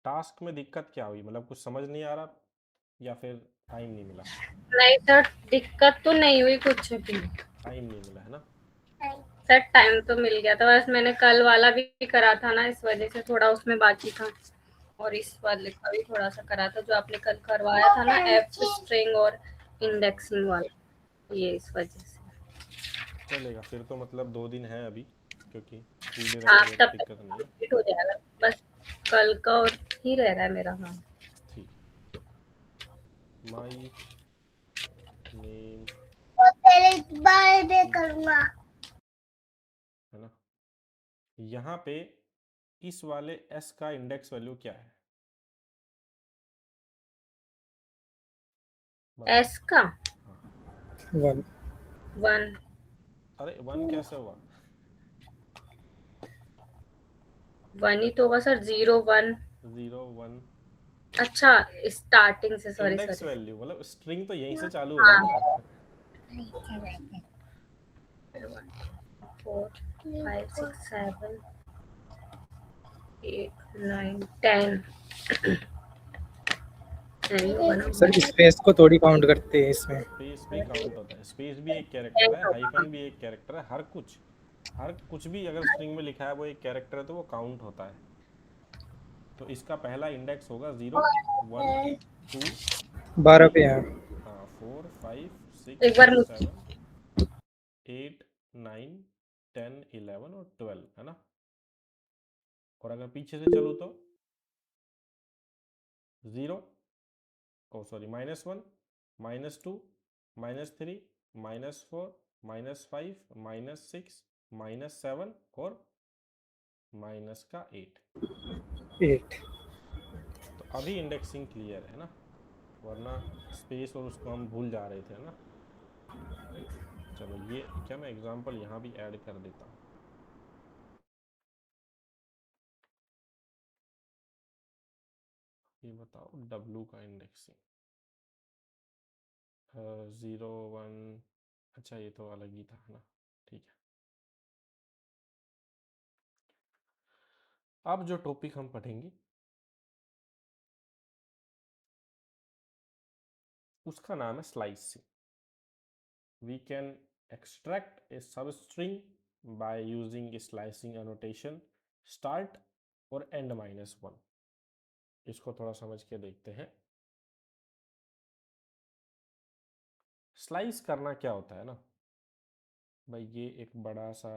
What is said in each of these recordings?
Task में दिक्कत क्या हुई, मतलब कुछ समझ नहीं आ रहा या फिर टाइम नहीं मिला? नहीं सर, दिक्कत तो नहीं हुई कुछ भी। टाइम नहीं मिला है ना? सर टाइम तो मिल गया था, बस मैंने कल वाला भी करा था ना, इस वजह से थोड़ा उसमें बाकी था। और इस वाले का भी थोड़ा सा करा था, जो आपने कल करवाया था ना, एफ स्ट्रिंग और हाँ हाँ, इंडेक्सिंग वाला, ये इस वजह से। चलेगा फिर तो, मतलब 2 दिन है अभी, क्योंकि 3 डे हाँ, रखेंगे तो तब तक दिक्कत नहीं है। कंप्लीट हो जाएगा। बस कल का और ही रह रहा है मेरा काम। ठीक है। माई नेम करूंगा। है ना? यहाँ पे इस वाले एस का इंडेक्स वैल्यू क्या है, बताओ। एस का हाँ। 1। 1। अरे 1 कैसे हुआ? 1 ही तो होगा सर, 0 1। 0 1 अच्छा, स्टार्टिंग से, सॉरी इंडेक्स सॉरी। वैल्यू मतलब स्ट्रिंग तो यहीं से चालू होगा ना। हाँ, 4 5 6 7 8 9 10 नहीं होगा ना। सर स्पेस को थोड़ी काउंट करते हैं इसमें। स्पेस भी काउंट होता है, स्पेस भी एक कैरेक्टर है, होगा। हाइफन भी एक कैरेक्टर है, हर कुछ भी अगर स्ट्रिंग में लिखा है वो एक कैरेक्टर है तो वो काउंट होता है। तो इसका पहला इंडेक्स होगा 0 1 2 12 3, पे है। हाँ 4 5 6 एक बार मुझे 7 8 9 10 11 और 12 है ना? और अगर पीछे से चलूँ तो 0, ओ सॉरी, -1 -2 -3 -4 -5 -6 -7 और माइनस का 8। 8। तो अभी इंडेक्सिंग क्लियर है ना, वरना स्पेस और उसको हम भूल जा रहे थे ना। चलो ये क्या, मैं एग्जांपल यहाँ भी ऐड कर देता हूँ। ये बताओ W का इंडेक्सिंग 0 1, अच्छा ये तो अलग ही था ना, ठीक है। अब जो टॉपिक हम पढ़ेंगे उसका नाम है slicing. We can extract a substring by using a slicing annotation start और end -1। इसको थोड़ा समझ के देखते हैं। स्लाइस करना क्या होता है ना भाई, ये एक बड़ा सा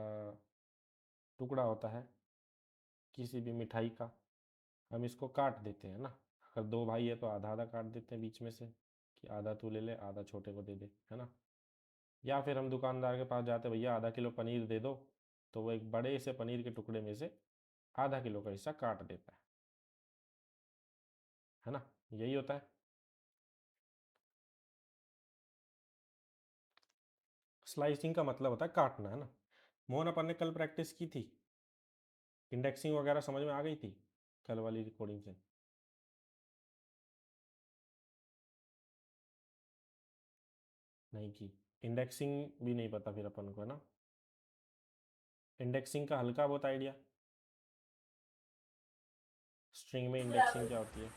टुकड़ा होता है किसी भी मिठाई का, हम इसको काट देते हैं ना। अगर 2 भाई है तो आधा आधा काट देते हैं बीच में से, कि आधा तू ले ले आधा छोटे को दे दे, है ना? या फिर हम दुकानदार के पास जाते, भैया आधा किलो पनीर दे दो, तो वो एक बड़े से पनीर के टुकड़े में से आधा किलो का हिस्सा काट देता है ना? यही होता है। स्लाइसिंग का मतलब होता है काटना, है ना? मोहन, अपन ने कल प्रैक्टिस की थी, इंडेक्सिंग वगैरह समझ में आ गई थी कल वाली रिकॉर्डिंग से? नहीं की? इंडेक्सिंग भी नहीं पता फिर अपन को, है ना? इंडेक्सिंग का हल्का बहुत आइडिया, स्ट्रिंग में इंडेक्सिंग क्या होती है?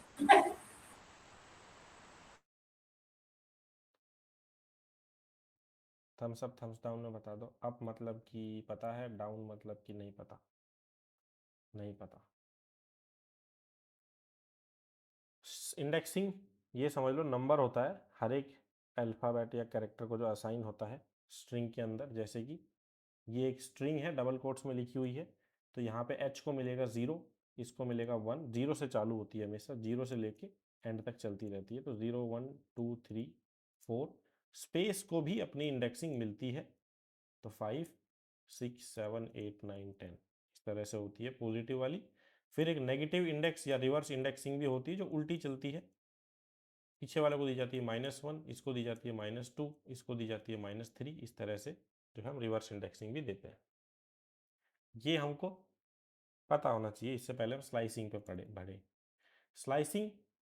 थम्स अप थम्स डाउन में बता दो। अप मतलब कि पता है, डाउन मतलब कि नहीं पता? नहीं पता। इंडेक्सिंग ये समझ लो नंबर होता है हर एक अल्फ़ाबेट या कैरेक्टर को जो असाइन होता है स्ट्रिंग के अंदर। जैसे कि ये एक स्ट्रिंग है, डबल कोट्स में लिखी हुई है, तो यहाँ पे एच को मिलेगा 0, इसको मिलेगा 1। 0 से चालू होती है हमेशा, 0 से लेके एंड तक चलती रहती है, तो 0 1 2 3 4। स्पेस को भी अपनी इंडेक्सिंग मिलती है, तो 5 6 7 8 9 10 इस तरह से होती है पॉजिटिव वाली। फिर एक नेगेटिव इंडेक्स या रिवर्स इंडेक्सिंग भी होती है जो उल्टी चलती है, पीछे वाले को दी जाती है -1, इसको दी जाती है -2, इसको दी जाती है -3। इस तरह से जो हम रिवर्स इंडेक्सिंग भी देते हैं। ये हमको पता होना चाहिए, इससे पहले हम स्लाइसिंग पे बढ़े। स्लाइसिंग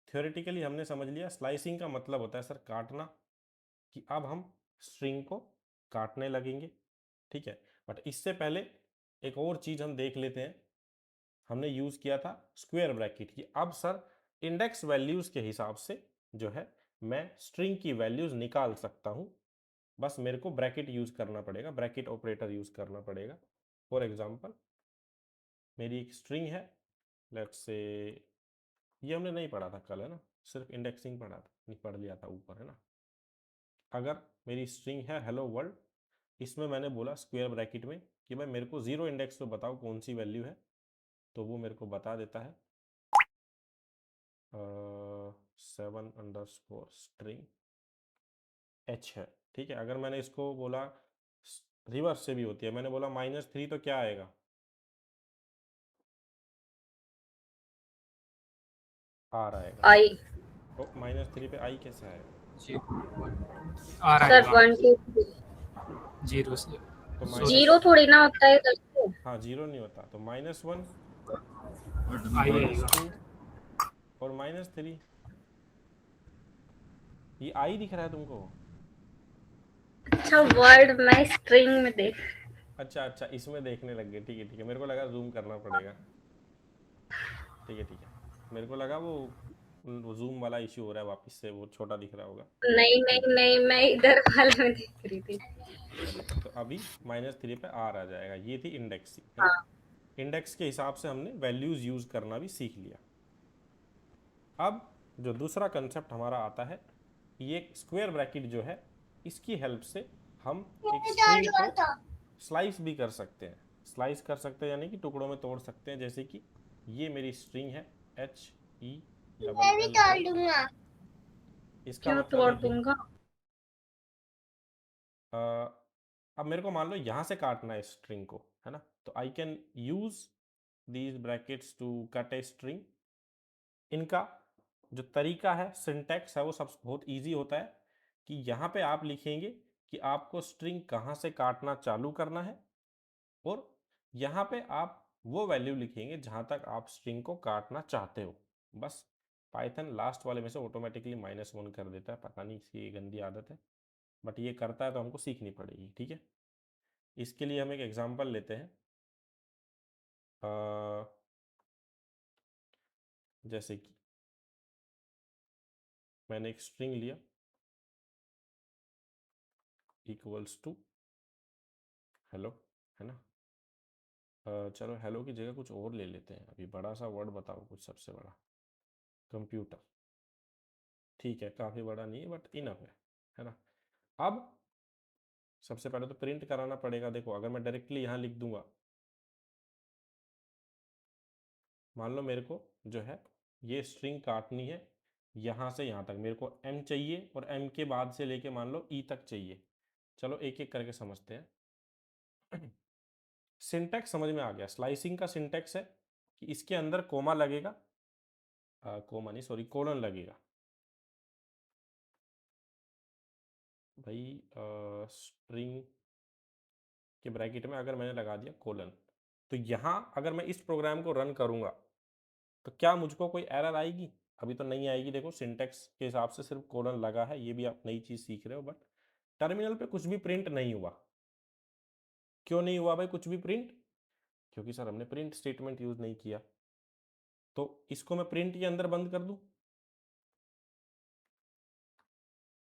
थ्योरेटिकली हमने समझ लिया, स्लाइसिंग का मतलब होता है सर काटना, कि अब हम स्ट्रिंग को काटने लगेंगे, ठीक है। बट इससे पहले एक और चीज़ हम देख लेते हैं, हमने यूज़ किया था स्क्वायर ब्रैकेट की। अब सर इंडेक्स वैल्यूज़ के हिसाब से जो है मैं स्ट्रिंग की वैल्यूज़ निकाल सकता हूँ, बस मेरे को ब्रैकेट यूज़ करना पड़ेगा, ब्रैकेट ऑपरेटर यूज़ करना पड़ेगा। फॉर एग्जांपल मेरी एक स्ट्रिंग है, लेट्स से ये हमने नहीं पढ़ा था कल, है ना, सिर्फ इंडेक्सिंग पढ़ा था, नहीं पढ़ लिया था ऊपर, है ना। अगर मेरी स्ट्रिंग है हेलो वर्ल्ड, इसमें मैंने बोला स्क्वायर ब्रैकेट में कि भाई मेरे को 0 इंडेक्स पे बताओ कौन सी वैल्यू है, तो वो मेरे को बता देता है 7 स्ट्रिंग एच है, ठीक है। अगर मैंने इसको बोला रिवर्स से भी होती है, मैंने बोला -3 तो क्या आएगा, आर आएगा। आई तो -3 पे आई कैसे आएगा? आ रहा सर है 1 2 3 जीरो से। तो Sorry. जीरो थोड़ी ना होता है इधर से। हाँ, 0 नहीं होता, तो -1 आई आएगा। -2 और -3। ये आई दिख रहा है तुमको? अच्छा वर्ड मैं स्ट्रिंग में देख। अच्छा अच्छा, इसमें देखने लग गए, ठीक है ठीक है, मेरे को लगा जूम करना पड़ेगा। ठीक है ठीक है, मेरे को लगा वो जूम वाला इश्यू हो रहा है, वापस से वो छोटा दिख रहा होगा। नहीं ठीक नहीं है, नहीं, मैं इधर वाले में देख रही थी। तो अभी -3 पे आर आ जाएगा। ये थी इंडेक्सिंग, है ना। हाँ इंडेक्स के हिसाब से हमने वैल्यूज यूज करना भी सीख लिया। अब जो दूसरा कंसेप्ट हमारा आता है, ये स्क्वायर ब्रैकेट जो है, इसकी हेल्प से हम एक स्ट्रिंग को स्लाइस भी कर सकते हैं। स्लाइस कर सकते हैं यानी कि टुकड़ों में तोड़ सकते हैं, जैसे कि ये मेरी स्ट्रिंग है HELL, इसका क्यों मतलब तोड़ है कि दूंगा। अ, अब मेरे को मान लो यहाँ से काटना है स्ट्रिंग को, है ना, तो I can use these brackets to cut a string. इनका जो तरीका है, सिंटैक्स है, वो सब बहुत इजी होता है कि यहाँ पे आप लिखेंगे कि आपको स्ट्रिंग कहाँ से काटना चालू करना है, और यहाँ पे आप वो वैल्यू लिखेंगे जहाँ तक आप स्ट्रिंग को काटना चाहते हो। बस पाइथन लास्ट वाले में से ऑटोमेटिकली -1 कर देता है, पता नहीं इसकी ये गंदी आदत है, बट ये करता है तो हमको सीखनी पड़ेगी, ठीक है। इसके लिए हम एक एग्जांपल लेते हैं, जैसे कि मैंने एक स्ट्रिंग लिया इक्वल्स टू हेलो, है ना। चलो हेलो की जगह कुछ और ले लेते हैं, अभी बड़ा सा वर्ड बताओ कुछ सबसे बड़ा, कंप्यूटर, ठीक है, काफ़ी बड़ा नहीं है बट इनफ है ना। अब सबसे पहले तो प्रिंट कराना पड़ेगा। देखो अगर मैं डायरेक्टली यहाँ लिख दूंगा, मान लो मेरे को जो है ये स्ट्रिंग काटनी है यहाँ से यहाँ तक, मेरे को m चाहिए और m के बाद से लेके मान लो e तक चाहिए। चलो एक एक करके समझते हैं। सिंटैक्स समझ में आ गया। स्लाइसिंग का सिंटैक्स है कि इसके अंदर कोमा लगेगा, कोमा नहीं सॉरी कोलन लगेगा भाई। स्ट्रिंग के ब्रैकेट में अगर मैंने लगा दिया कोलन, तो यहाँ अगर मैं इस प्रोग्राम को रन करूँगा तो क्या मुझको कोई एरर आएगी? अभी तो नहीं आएगी। देखो सिंटैक्स के हिसाब से सिर्फ कोलन लगा है, ये भी आप नई चीज़ सीख रहे हो, बट टर्मिनल पे कुछ भी प्रिंट नहीं हुआ। क्यों नहीं हुआ भाई कुछ भी प्रिंट? क्योंकि सर हमने प्रिंट स्टेटमेंट यूज नहीं किया। तो इसको मैं प्रिंट के अंदर बंद कर दूं,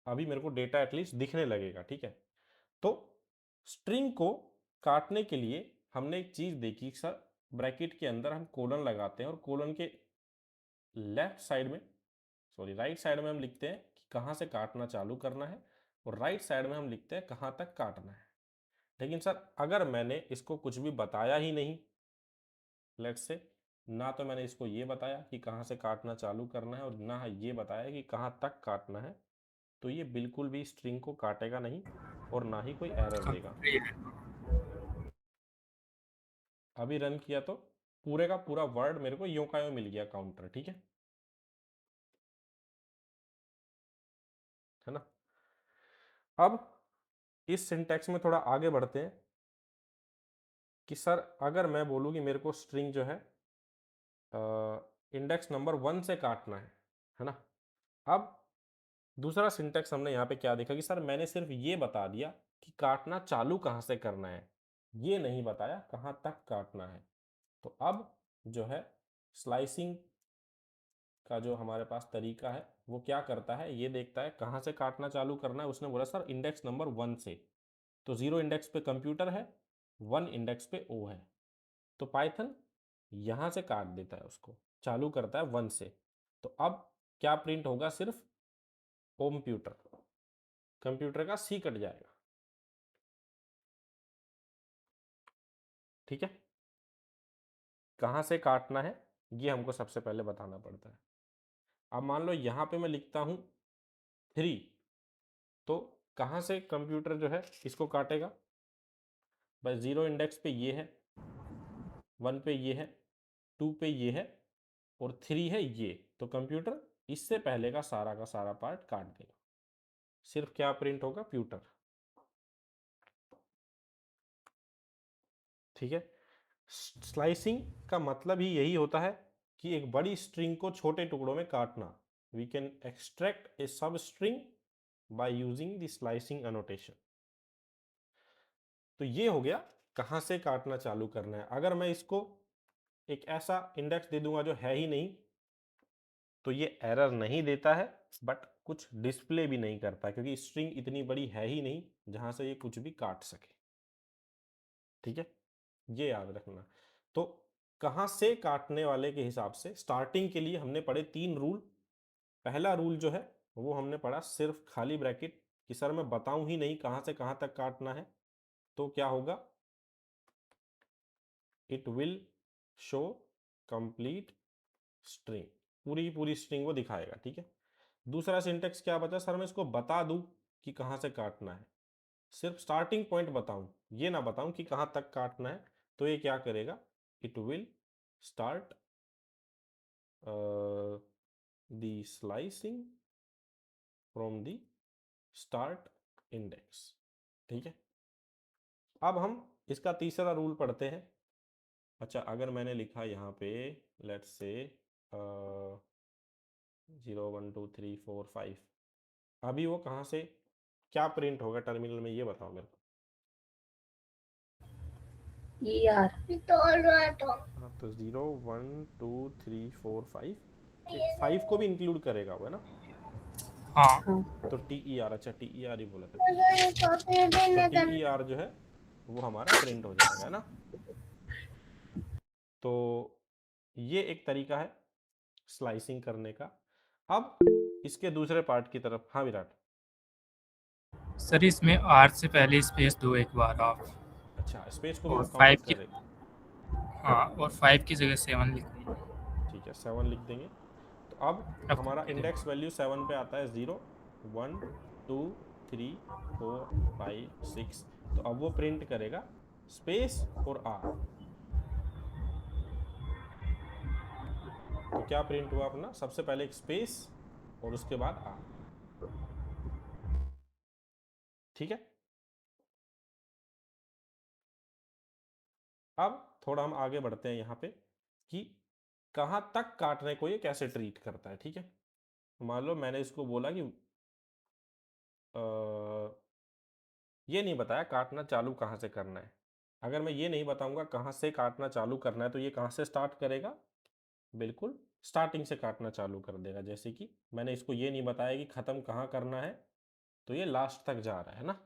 अभी मेरे को डेटा एटलीस्ट दिखने लगेगा, ठीक है। तो स्ट्रिंग को काटने के लिए हमने एक चीज देखी सर, ब्रैकेट के अंदर हम कोलन लगाते हैं और कोलन के लेफ्ट साइड में, सॉरी राइट साइड में हम लिखते हैं कि कहाँ से काटना चालू करना है, और राइट साइड में हम लिखते हैं कहाँ तक काटना है। लेकिन सर अगर मैंने इसको कुछ भी बताया ही नहीं, लेट्स से ना तो मैंने इसको ये बताया कि कहाँ से काटना चालू करना है और ना ये बताया कि कहाँ तक काटना है, तो ये बिल्कुल भी स्ट्रिंग को काटेगा नहीं और ना ही कोई एरर देगा। अभी रन किया तो पूरे का पूरा वर्ड मेरे को यूं का यूं मिल गया काउंटर, ठीक है ना। अब इस सिंटैक्स में थोड़ा आगे बढ़ते हैं कि सर अगर मैं बोलूँ कि मेरे को स्ट्रिंग जो है इंडेक्स नंबर 1 से काटना है ना। अब दूसरा सिंटैक्स हमने यहाँ पे क्या देखा कि सर मैंने सिर्फ ये बता दिया कि काटना चालू कहाँ से करना है, ये नहीं बताया कहाँ तक काटना है। तो अब जो है स्लाइसिंग का जो हमारे पास तरीका है वो क्या करता है, ये देखता है कहाँ से काटना चालू करना है। उसने बोला सर इंडेक्स नंबर 1 से, तो 0 इंडेक्स पे कंप्यूटर है, 1 इंडेक्स पे ओ है, तो पाइथन यहाँ से काट देता है, उसको चालू करता है 1 से। तो अब क्या प्रिंट होगा, सिर्फ कंप्यूटर, कंप्यूटर का सी कट जाएगा। ठीक है, कहाँ से काटना है ये हमको सबसे पहले बताना पड़ता है। अब मान लो यहाँ पे मैं लिखता हूँ 3, तो कहाँ से कंप्यूटर जो है इसको काटेगा भाई, 0 इंडेक्स पे ये है, 1 पे ये है, 2 पे ये है और 3 है ये, तो कंप्यूटर इससे पहले का सारा पार्ट काट देगा। सिर्फ क्या प्रिंट होगा, प्यूटर। ठीक है, स्लाइसिंग का मतलब ही यही होता है कि एक बड़ी स्ट्रिंग को छोटे टुकड़ों में काटना। वी कैन एक्सट्रैक्ट ए सब string by using the slicing annotation. तो ये हो गया कहाँ से काटना चालू करना है। अगर मैं इसको एक ऐसा इंडेक्स दे दूंगा जो है ही नहीं, तो ये एरर नहीं देता है, बट कुछ डिस्प्ले भी नहीं करता, क्योंकि स्ट्रिंग इतनी बड़ी है ही नहीं जहां से ये कुछ भी काट सके। ठीक है, ये याद रखना। तो कहाँ से काटने वाले के हिसाब से स्टार्टिंग के लिए हमने पढ़े 3 रूल। पहला रूल जो है वो हमने पढ़ा सिर्फ खाली ब्रैकेट, कि सर मैं बताऊं ही नहीं कहाँ से कहाँ तक काटना है, तो क्या होगा, it will show complete string, पूरी पूरी स्ट्रिंग वो दिखाएगा। ठीक है, दूसरा सिंटेक्स क्या बचा, सर मैं इसको बता दूं कि कहाँ से काटना है, सिर्फ स्टार्टिंग पॉइंट बताऊं, ये ना बताऊं कि कहाँ तक काटना है, तो ये क्या करेगा, it will start the slicing from the start index. ठीक है, अब हम इसका तीसरा रूल पढ़ते हैं। अच्छा, अगर मैंने लिखा यहाँ पे लेट्स से 0 1 2 3 4 5, अभी वो कहाँ से क्या प्रिंट होगा टर्मिनल में, ये बताओ मेरे को। यार हाँ, तो 0 1 2 3 4 5, 5 को भी इंक्लूड करेगा वो, है ना। हाँ। तो TER, अच्छा TER ही बोला था, तो TER जो है वो हमारा प्रिंट हो जाएगा, है ना। तो ये एक तरीका है स्लाइसिंग करने का। अब इसके दूसरे पार्ट की तरफ, हाँ विराट। सर इसमें आर से पहले स्पेस दो एक बार आप, अच्छा, स्पेस को भी और वो काउंट 5 की, करेगा। हाँ, और 5 की जगह 7 लिख दीजिए। ठीक है, 7 लिख देंगे। तो अब अब हमारा कंप्लीट इंडेक्स है। वैल्यू 7 पे आता है, 0 1 2 3 4 5 6, तो अब वो प्रिंट करेगा स्पेस और आर। तो क्या प्रिंट हुआ अपना, सबसे पहले एक स्पेस और उसके बाद आर। ठीक है, अब थोड़ा हम आगे बढ़ते हैं यहाँ पे कि कहाँ तक काटने को ये कैसे ट्रीट करता है। ठीक है, मान लो मैंने इसको बोला कि ये नहीं बताया काटना चालू कहाँ से करना है। अगर मैं ये नहीं बताऊंगा कहाँ से काटना चालू करना है, तो ये कहाँ से स्टार्ट करेगा, बिल्कुल स्टार्टिंग से काटना चालू कर देगा। जैसे कि मैंने इसको ये नहीं बताया कि ख़त्म कहाँ करना है, तो ये लास्ट तक जा रहा है ना।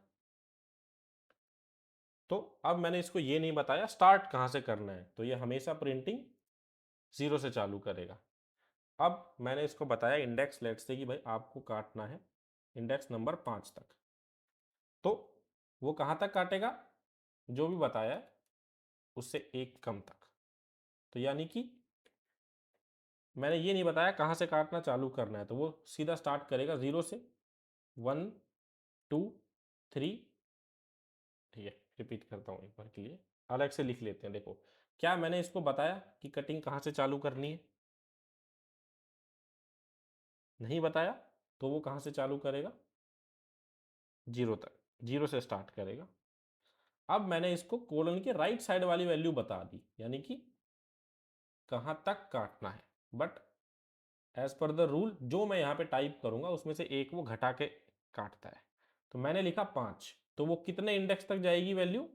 तो अब मैंने इसको ये नहीं बताया स्टार्ट कहाँ से करना है, तो ये हमेशा प्रिंटिंग 0 से चालू करेगा। अब मैंने इसको बताया इंडेक्स, लेट से कि भाई आपको काटना है इंडेक्स नंबर 5 तक, तो वो कहाँ तक काटेगा, जो भी बताया है उससे एक कम तक। तो यानी कि मैंने ये नहीं बताया कहाँ से काटना चालू करना है, तो वो सीधा स्टार्ट करेगा 0 से, 1 2 3। ठीक है, रिपीट करता हूँ एक बार के लिए, अलग से लिख लेते हैं। देखो, क्या मैंने इसको बताया कि कटिंग कहाँ से चालू करनी है, नहीं बताया, तो वो कहाँ से चालू करेगा, 0 तक, 0 से स्टार्ट करेगा। अब मैंने इसको कोलन के राइट साइड वाली वैल्यू बता दी, यानी कि कहाँ तक काटना है, but as per the rule जो मैं यहाँ पे टाइप करूंगा उसमें से एक वो घटा के काटता है। तो मैंने लिखा 5, तो वो कितने इंडेक्स तक जाएगी वैल्यू,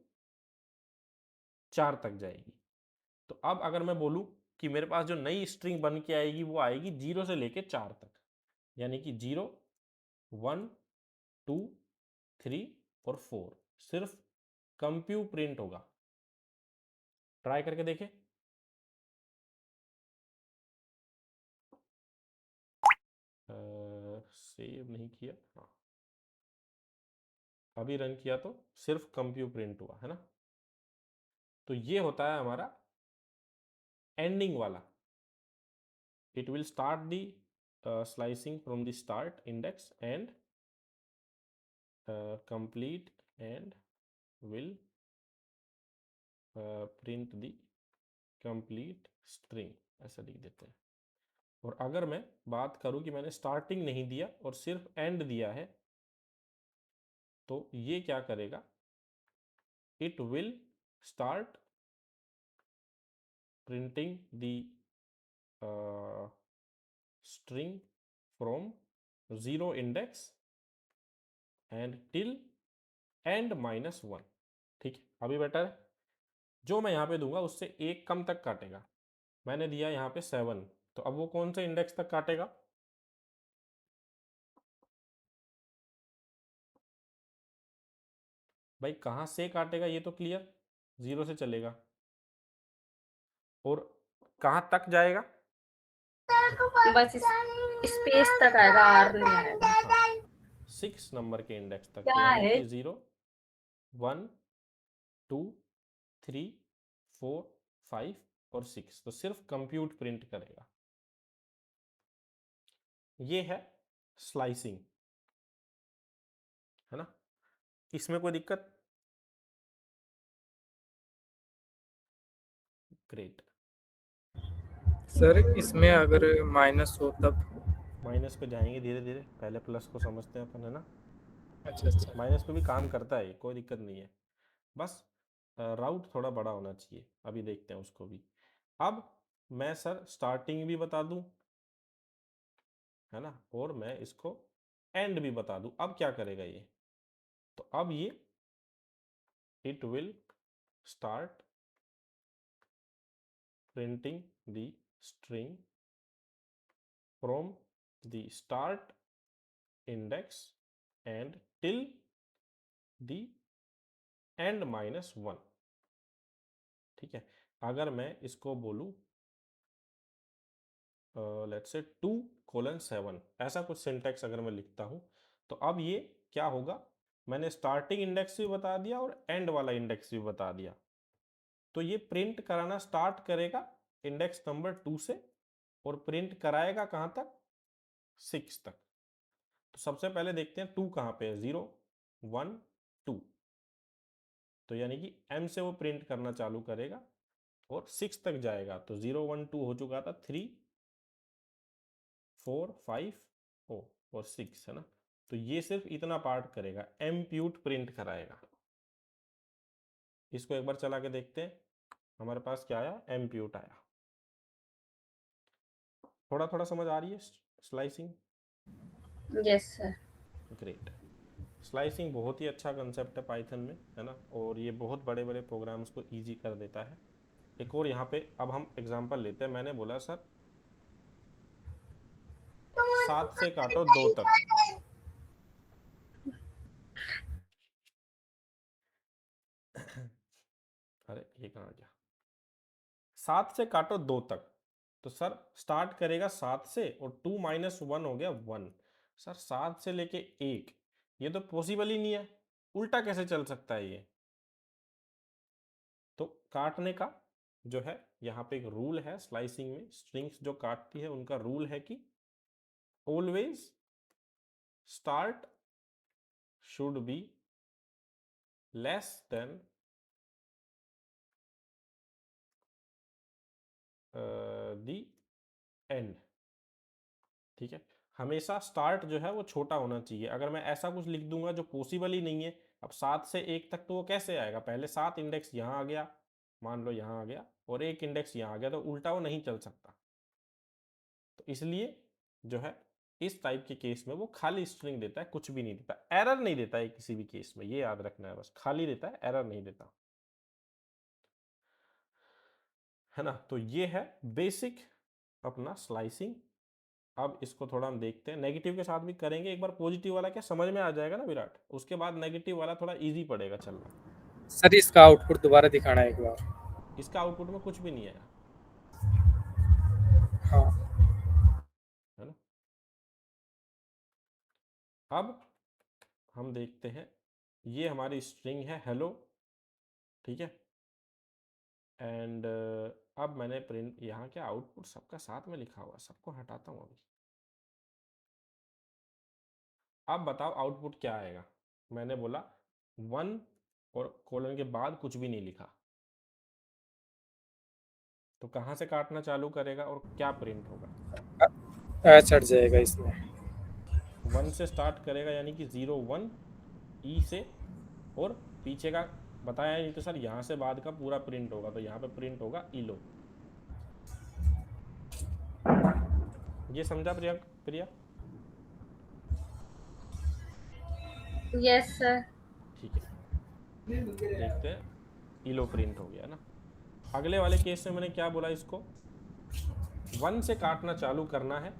4 तक जाएगी। तो अब अगर मैं बोलूँ कि मेरे पास जो नई स्ट्रिंग बन के आएगी वो आएगी 0 से लेके 4 तक, यानी कि 0, 1, 2, 3 और 4 सिर्फ कंप्यू प्रिंट होगा। ट्राई करके देखें। सेव नहीं किया, हाँ अभी रन किया तो सिर्फ कंप्यू प्रिंट हुआ है ना। तो ये होता है हमारा एंडिंग वाला। It will start the slicing from the start index and complete and will print the complete string, ऐसा लिख देते हैं। और अगर मैं बात करूं कि मैंने स्टार्टिंग नहीं दिया और सिर्फ एंड दिया है, तो ये क्या करेगा, it will start printing the string from 0 index and till and -1। ठीक है, अभी बेटर है। जो मैं यहाँ पे दूंगा उससे एक कम तक काटेगा। मैंने दिया यहाँ पे 7, तो अब वो कौन से इंडेक्स तक काटेगा, भाई कहाँ से काटेगा ये तो क्लियर, 0 से चलेगा। और कहाँ तक जाएगा, बस स्पेस तक आएगा, आर नहीं आएगा। 6 नंबर के इंडेक्स तक, क्या यानी है? कि 0, 1, 2, 3, 4, 5 और 6, तो सिर्फ कंप्यूट प्रिंट करेगा। ये है स्लाइसिंग, है ना। इसमें कोई दिक्कत, ग्रेट। सर इसमें अगर माइनस हो तब? माइनस पे जाएंगे धीरे धीरे, पहले प्लस को समझते हैं अपन, है ना। अच्छा अच्छा। माइनस पे भी काम करता है, कोई दिक्कत नहीं है, बस राउट थोड़ा बड़ा होना चाहिए। अभी देखते हैं उसको भी। अब मैं सर स्टार्टिंग भी बता दूं, है ना, और मैं इसको एंड भी बता दूं। अब क्या करेगा ये, तो अब ये it will start printing the string from the start index and till the end -1। ठीक है, अगर मैं इसको बोलूं लेट्स से 2:7, ऐसा कुछ सिंटेक्स अगर मैं लिखता हूं, तो अब ये क्या होगा, मैंने स्टार्टिंग इंडेक्स भी बता दिया और एंड वाला इंडेक्स भी बता दिया, तो ये प्रिंट कराना स्टार्ट करेगा इंडेक्स नंबर 2 से और प्रिंट कराएगा कहां तक, 6 तक। तो सबसे पहले देखते हैं 2 कहां पे है, 0, 1, 2, तो यानी कि m से वो प्रिंट करना चालू करेगा और 6 तक जाएगा। तो 0, 1, 2 हो चुका था, 3, 4, 5 और 6, है ना। तो ये सिर्फ इतना पार्ट करेगा, एम्प्यूट प्रिंट कराएगा। इसको एक बार चला के देखते हैं, हमारे पास क्या आया, एम्प्यूट आया। थोड़ा थोड़ा समझ आ रही है slicing? Yes sir. Great. Slicing बहुत ही अच्छा कंसेप्ट है पाइथन में, है ना, और ये बहुत बड़े बड़े प्रोग्राम्स को ईजी कर देता है। एक और यहाँ पे अब हम एग्जांपल लेते हैं। मैंने बोला सर 7 से काटो 2 तक, अरे ये कहाँ गया, 7 से काटो 2 तक, तो सर स्टार्ट करेगा 7 से और 2 - 1 हो गया 1। सर 7 से लेके 1, ये तो पॉसिबल ही नहीं है, उल्टा कैसे चल सकता है ये। तो काटने का जो है यहाँ पे एक रूल है स्लाइसिंग में, स्ट्रिंग्स जो काटती है उनका रूल है कि always start should be less than the end. ठीक है, हमेशा स्टार्ट जो है वो छोटा होना चाहिए। अगर मैं ऐसा कुछ लिख दूंगा जो पॉसिबल ही नहीं है, अब 7 से 1 तक तो वो कैसे आएगा, पहले 7 इंडेक्स यहाँ आ गया, मान लो यहाँ आ गया, और 1 इंडेक्स यहाँ आ गया, तो उल्टा वो नहीं चल सकता। तो इसलिए जो है इस टाइप के केस में वो खाली स्ट्रिंग देता है, कुछ भी नहीं देता, एरर नहीं देता है किसी भी केस में, ये याद रखना है, बस खाली देता है, एरर नहीं देता। है ना। तो ये है बेसिक अपना स्लाइसिंग। अब इसको थोड़ा हम देखते हैं, नेगेटिव के साथ भी करेंगे एक बार। पॉजिटिव वाला क्या समझ में आ जाएगा ना विराट, उसके बाद नेगेटिव वाला थोड़ा इजी पड़ेगा चलना। सर इसका आउटपुट दोबारा दिखाना एक बार। इसका आउटपुट में कुछ भी नहीं आया, हाँ है ना। अब हम देखते हैं, ये हमारी स्ट्रिंग है हेलो, ठीक है। एंड अब मैंने प्रिंट, यहाँ क्या आउटपुट सबका साथ में लिखा हुआ है, सबको हटाता हूँ अभी। अब बताओ आउटपुट क्या आएगा। मैंने बोला 1 और कोलन के बाद कुछ भी नहीं लिखा, तो कहाँ से काटना चालू करेगा और क्या प्रिंट होगा। चढ़ जाएगा इसमें। 1 से स्टार्ट करेगा, यानी कि 0 1 ई से, और पीछे का बताया नहीं तो सर यहाँ से बाद का पूरा प्रिंट होगा, तो यहाँ पे प्रिंट होगा इलो। ये समझा प्रिया? प्रिया यस सर। ठीक है, देखते हैं। इलो प्रिंट हो गया ना। अगले वाले केस में मैंने क्या बोला, इसको 1 से काटना चालू करना है,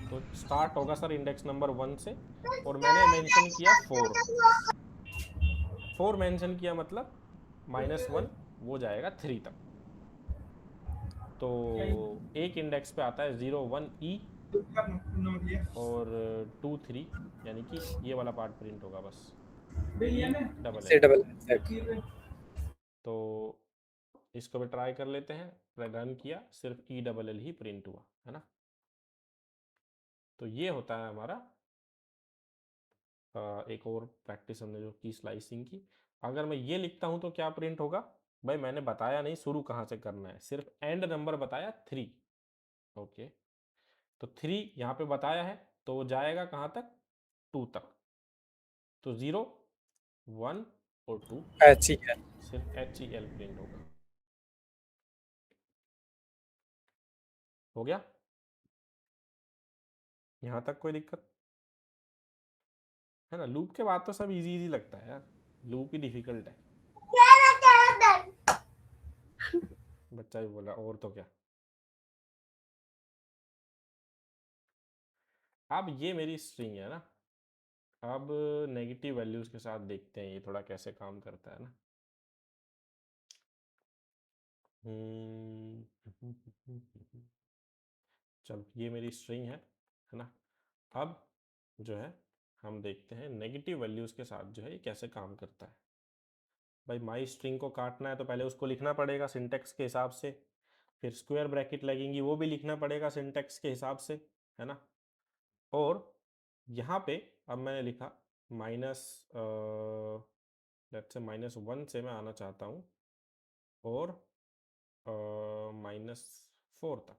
तो स्टार्ट होगा सर इंडेक्स नंबर 1 से, और मैंने मेंशन किया 4। 4 मेंशन किया मतलब -1 वो जाएगा 3 तक। तो एक इंडेक्स पे आता है 0 1 ई और 2 3, यानी कि ये वाला पार्ट प्रिंट होगा बस, डबल से एल। डबल तो इसको भी ट्राई कर लेते हैं। रन किया, सिर्फ ई डबल एल ही प्रिंट हुआ, है ना। तो ये होता है हमारा एक और प्रैक्टिस हमने जो की स्लाइसिंग की। अगर मैं ये लिखता हूं तो क्या प्रिंट होगा भाई, मैंने बताया नहीं शुरू कहाँ से करना है, सिर्फ एंड नंबर बताया 3। ओके, तो 3 यहाँ पे बताया है, तो वो जाएगा कहाँ तक, 2 तक। तो 0 1 और 2, एच ही है। सिर्फ HEL प्रिंट होगा। हो गया यहाँ तक, कोई दिक्कत है ना। लूप के बाद तो सब इजी इजी लगता है यार, लूप ही डिफिकल्ट है। बच्चा भी बोला और तो क्या। अब ये मेरी स्ट्रिंग है ना। अब नेगेटिव वैल्यूज के साथ देखते हैं ये थोड़ा कैसे काम करता है ना। चलो ये मेरी स्ट्रिंग है ना। अब जो है हम देखते हैं नेगेटिव वैल्यूज के साथ जो है ये कैसे काम करता है। भाई माई स्ट्रिंग को काटना है तो पहले उसको लिखना पड़ेगा सिंटेक्स के हिसाब से, फिर स्क्वायर ब्रैकेट लगेंगी वो भी लिखना पड़ेगा सिंटेक्स के हिसाब से, है ना। और यहाँ पे अब मैंने लिखा माइनस, लेट्स से -1 से मैं आना चाहता हूँ और -4 तक,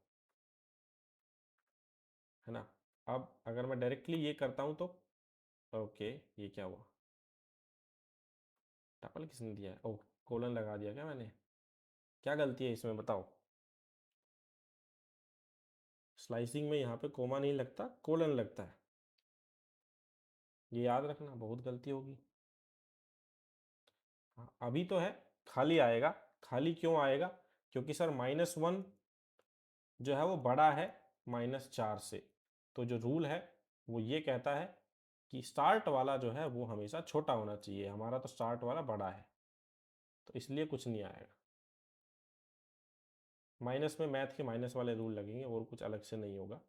है ना। अब अगर मैं डायरेक्टली ये करता हूँ तो ओके, ये क्या हुआ, टपल किसने दिया है, ओह कोलन लगा दिया क्या मैंने, क्या गलती है इसमें बताओ। स्लाइसिंग में यहाँ पे कोमा नहीं लगता, कोलन लगता है, ये याद रखना, बहुत गलती होगी। हाँ अभी तो है, खाली आएगा। खाली क्यों आएगा, क्योंकि सर -1 जो है वो बड़ा है -4 से, तो जो रूल है वो ये कहता है कि स्टार्ट वाला जो है वो हमेशा छोटा होना चाहिए, हमारा तो स्टार्ट वाला बड़ा है, तो इसलिए कुछ नहीं आएगा। माइनस में मैथ के माइनस वाले रूल लगेंगे और कुछ अलग से नहीं होगा।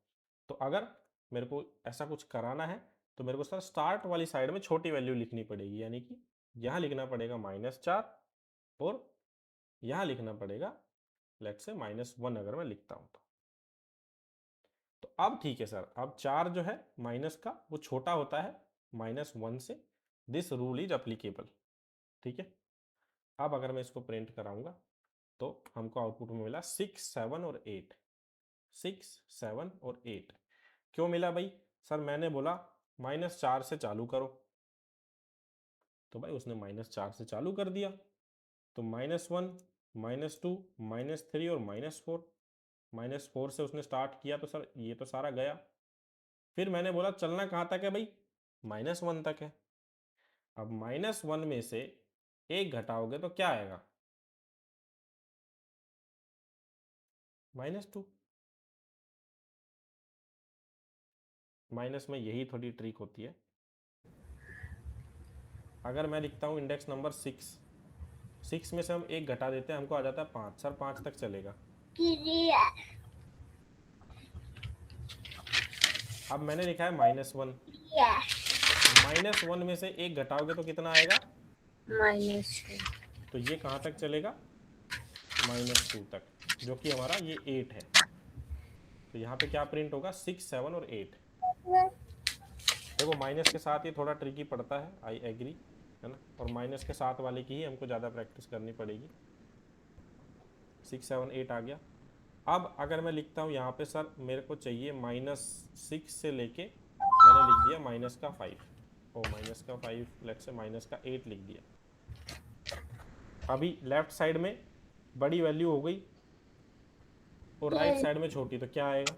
तो अगर मेरे को ऐसा कुछ कराना है तो मेरे को सर स्टार्ट वाली साइड में छोटी वैल्यू लिखनी पड़ेगी, यानी कि यहाँ लिखना पड़ेगा -4 और यहाँ लिखना पड़ेगा लेट्स से -1 अगर मैं लिखता हूँ तो अब ठीक है सर, अब 4 जो है माइनस का वो छोटा होता है -1 से, दिस रूल इज अप्लीकेबल, ठीक है। अब अगर मैं इसको प्रिंट कराऊंगा तो हमको आउटपुट में मिला 6 7 और 8, 6 7 और 8। क्यों मिला भाई, सर मैंने बोला -4 से चालू करो, तो भाई उसने -4 से चालू कर दिया, तो -1 -2 -3 और -4, -4 से उसने स्टार्ट किया, तो सर ये तो सारा गया। फिर मैंने बोला चलना कहाँ तक है भाई, -1 तक है। अब -1 में से 1 घटाओगे तो क्या आएगा, -2। माइनस में यही थोड़ी ट्रिक होती है। अगर मैं लिखता हूँ इंडेक्स नंबर 6 में से हम 1 घटा देते हैं, हमको आ जाता है 5। सर 5 तक चलेगा। अब मैंने लिखा है -1। -1 में से 1 घटाओगे तो कितना आएगा? -2। तो ये कहाँ तक चलेगा? -2 तक, जो कि हमारा ये 8 है। तो यहाँ पे क्या प्रिंट होगा? 6, 7 और 8। देखो माइनस के साथ ये थोड़ा ट्रिकी पड़ता है, आई एग्री, है ना। और माइनस के साथ वाले की ही हमको ज़्यादा प्रैक्टिस करनी पड़ेगी। 6, 7, 8 आ गया। अब अगर मैं लिखता हूँ यहाँ पे, सर मेरे को चाहिए -6 से लेके, मैंने लिख दिया -5 और -5, लेट्स से -8 लिख दिया। अभी लेफ्ट साइड में बड़ी वैल्यू हो गई और राइट साइड में छोटी, तो क्या आएगा?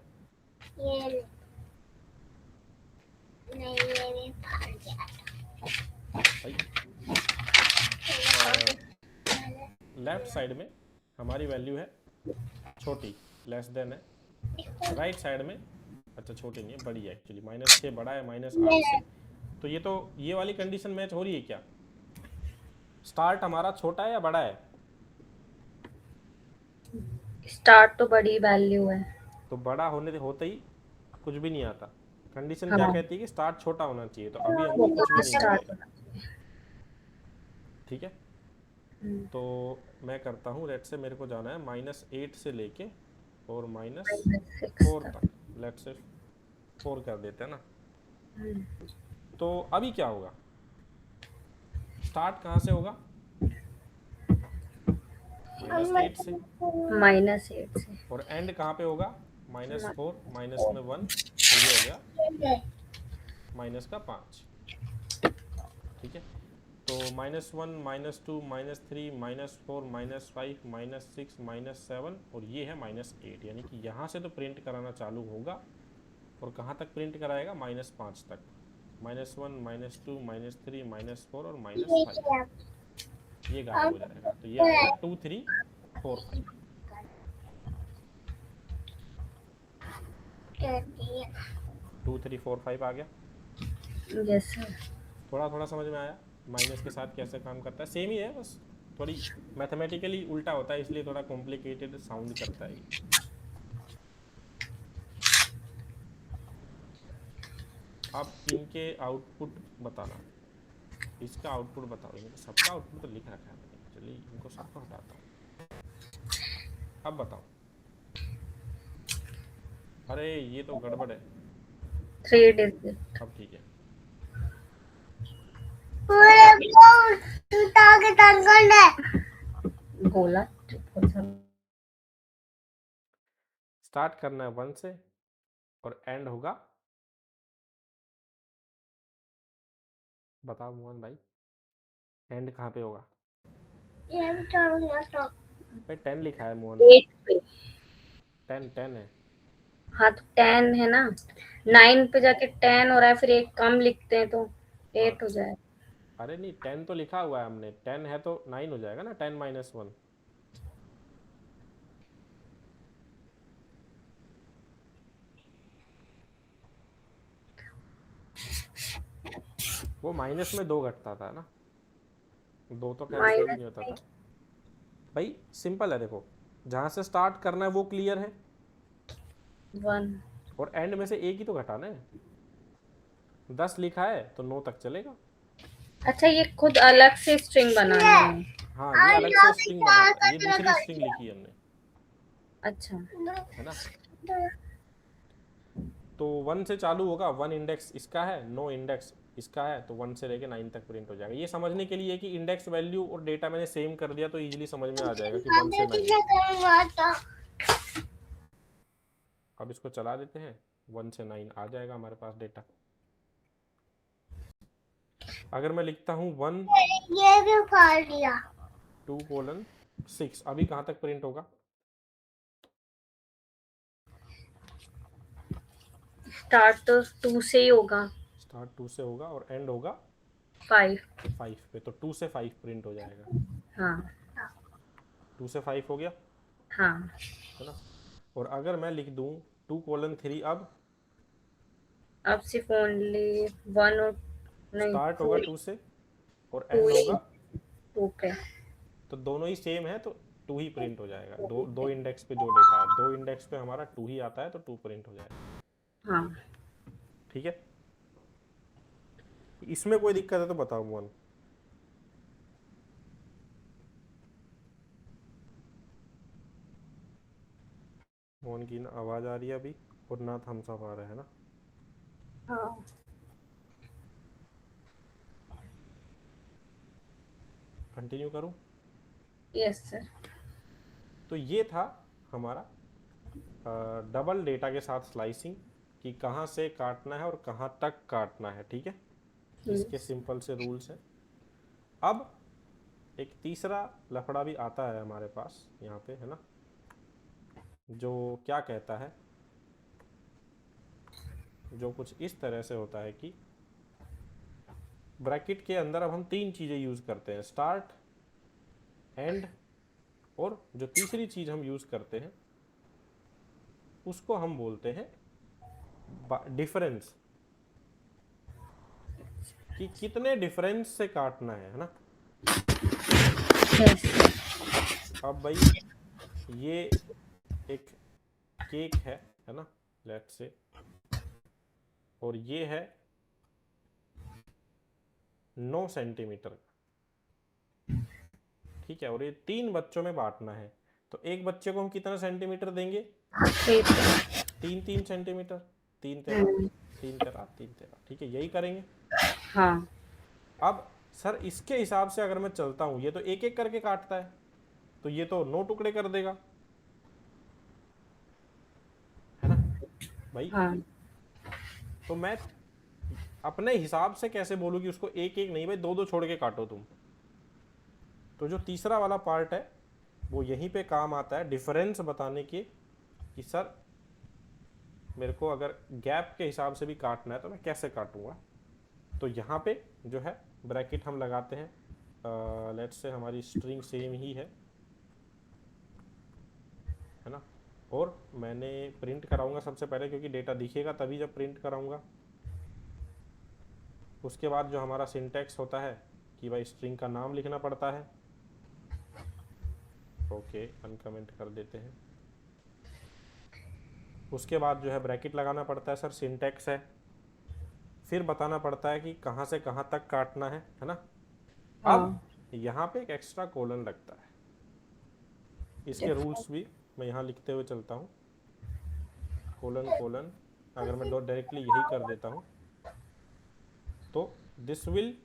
लेफ्ट साइड में हमारी वैल्यू है छोटी, लेस देन है। राइट साइड में, अच्छा छोटी नहीं है, बड़ी है एक्चुअली, -6 बड़ा है -8 से। तो ये वाली कंडीशन मैच हो रही है क्या? स्टार्ट हमारा छोटा है या बड़ा है? स्टार्ट तो बड़ी वैल्यू है। तो बड़ा होते ही कुछ भी नहीं आता। कंडीशन क्या हाँ, कहती है कि स्टार्ट छोटा होना चाहिए, तो अभी हमको कुछ भी नहीं स्टार्ट मिलेगा। ठीक है, हम्म, तो मैं करता हूँ, लेट से मेरे को जाना है -8 से लेके और -6 -4 तक। तक। लेट से 4 कर देते हैं ना। तो अभी क्या होगा? स्टार्ट कहाँ से होगा? -8 से। -8 से। और एंड कहाँ पे होगा? -4, -1, तो ये हो गया -5। ठीक है, तो -1, -2, -3, -4, -5, -6, -7 और ये है -8, यानी कि यहाँ से तो प्रिंट कराना चालू होगा। और कहाँ तक प्रिंट कराएगा? -5 तक। -1, -2, -3, -4 और -5, ये गायब हो जाएगा। तो ये आएगा 2, 3, 4, 5। 2, 3, 4, 5 आ गया। Yes sir. थोड़ा थोड़ा समझ में आया माइनस के साथ कैसे काम करता है? सेम ही है, बस थोड़ी मैथमेटिकली उल्टा होता है, इसलिए थोड़ा कॉम्प्लिकेटेड साउंड करता है ये। अब इनके आउटपुट बताना। इसका आउटपुट बताओ। इनका सबका आउटपुट तो लिख रखा है मैंने, चलिए इनको सबको हटाता हूँ। अब बताओ। अरे ये तो गड़बड़ है। 3 डिजिट। अब ठीक है। बोला स्टार्ट करना है 1 से और एंड होगा, बताओ मोहन भाई, एंड कहाँ पे होगा? भाई 10 लिखा है मोहन। 8 पे। 10 है। हाँ तो 10 है ना, 9 पे जाके 10 हो रहा है, फिर एक कम लिखते हैं तो हाँ 8 हो जाए। अरे नहीं, 10 तो लिखा हुआ है हमने, 10 है तो 9 हो जाएगा ना, 10 - 1। वो माइनस में 2 घटता था ना, 2 तो खैर उसमें भी नहीं होता था। भाई सिंपल है, देखो जहाँ से स्टार्ट करना है वो क्लियर है, 1। और एंड में से एक ही तो घटाना है। 10 लिखा है तो 9 तक चलेगा। अच्छा, ये खुद अलग से स्ट्रिंग बनानी है। हाँ ये अलग से स्ट्रिंग बनाना है, ये दूसरी स्ट्रिंग लिखी है हमने, अच्छा। है ना। तो 1 से चालू होगा, 1 इंडेक्स इसका है, 9 इंडेक्स इसका है, तो 1 से लेके 9 तक प्रिंट हो जाएगा। ये समझने के लिए कि इंडेक्स वैल्यू और डेटा मैंने सेम कर दिया, तो इजीली समझ में आ जाएगा कि 1 से 9। अब इसको चला देते हैं, 1 से 9 आ जाएगा हमारे पास डेटा। अगर मैं लिखता हूँ 1, ये भी फाड़ दिया। 2:6, अभी कहाँ तक प्रिंट होगा? स्टार्ट तो 2 से ही होगा। स्टार्ट 2 से होगा और एंड होगा 5। 5 पे, तो 2 से 5 प्रिंट हो जाएगा। हाँ 2 से 5 हो गया, हाँ। है ना। और अगर मैं लिख दूं 2:3 अब सिर्फ ओनली 1 और नहीं स्टार्ट होगा 2 से और 2 एंड ही होगा 2 पे। तो दोनों ही सेम है तो 2 ही प्रिंट हो जाएगा। दो इंडेक्स पे जो डेटा है, 2 इंडेक्स पे हमारा 2 ही आता है तो 2 प्रिंट हो जाएगा। हाँ ठीक है, इसमें कोई दिक्कत है तो बताओ मोहन। मोहन की ना आवाज आ रही है अभी और ना थम्स अप आ रहा है ना। हाँ कंटिन्यू करूं? Yes sir. तो ये था हमारा डबल डेटा के साथ स्लाइसिंग, कि कहाँ से काटना है और कहाँ तक काटना है। ठीक है, इसके सिंपल से रूल्स हैं। अब एक तीसरा लफड़ा भी आता है हमारे पास यहाँ पे, है ना, जो क्या कहता है, जो कुछ इस तरह से होता है कि ब्रैकेट के अंदर अब हम 3 चीज़ें यूज़ करते हैं, स्टार्ट, एंड, और जो तीसरी चीज़ हम यूज़ करते हैं उसको हम बोलते हैं डिफरेंस, कि कितने डिफरेंस से काटना है ना। अब भाई ये एक केक है ना, लेट्स से, और ये है 9 सेंटीमीटर का। ठीक है, और ये 3 बच्चों में बांटना है, तो एक बच्चे को हम कितना सेंटीमीटर देंगे? 3 सेंटीमीटर। 3 तेरह। ठीक है, यही करेंगे। हाँ अब सर इसके हिसाब से अगर मैं चलता हूं, ये तो एक एक करके काटता है, तो ये तो 9 टुकड़े कर देगा, है ना भाई। हाँ तो मैं अपने हिसाब से कैसे बोलूं कि उसको एक एक नहीं भाई, 2 छोड़ के काटो तुम। तो जो तीसरा वाला पार्ट है वो यहीं पे काम आता है, डिफरेंस बताने के, कि सर मेरे को अगर गैप के हिसाब से भी काटना है तो मैं कैसे काटूंगा। तो यहाँ पे जो है ब्रैकेट हम लगाते हैं, लेट्स से हमारी स्ट्रिंग सेम ही है ना, और मैंने प्रिंट कराऊंगा सबसे पहले, क्योंकि डेटा दिखेगा तभी जब प्रिंट कराऊंगा। उसके बाद जो हमारा सिंटैक्स होता है कि भाई स्ट्रिंग का नाम लिखना पड़ता है। ओके, अनकमेंट कर देते हैं। उसके बाद जो है ब्रैकेट लगाना पड़ता है, सर सिंटैक्स है। फिर बताना पड़ता है कि कहाँ से कहाँ तक काटना है ना। अब हाँ यहाँ पे एक एक्स्ट्रा कोलन लगता है, इसके रूल्स भी मैं यहाँ लिखते हुए चलता हूँ। कोलन कोलन, अगर मैं डायरेक्टली यही कर देता हूँ तो this will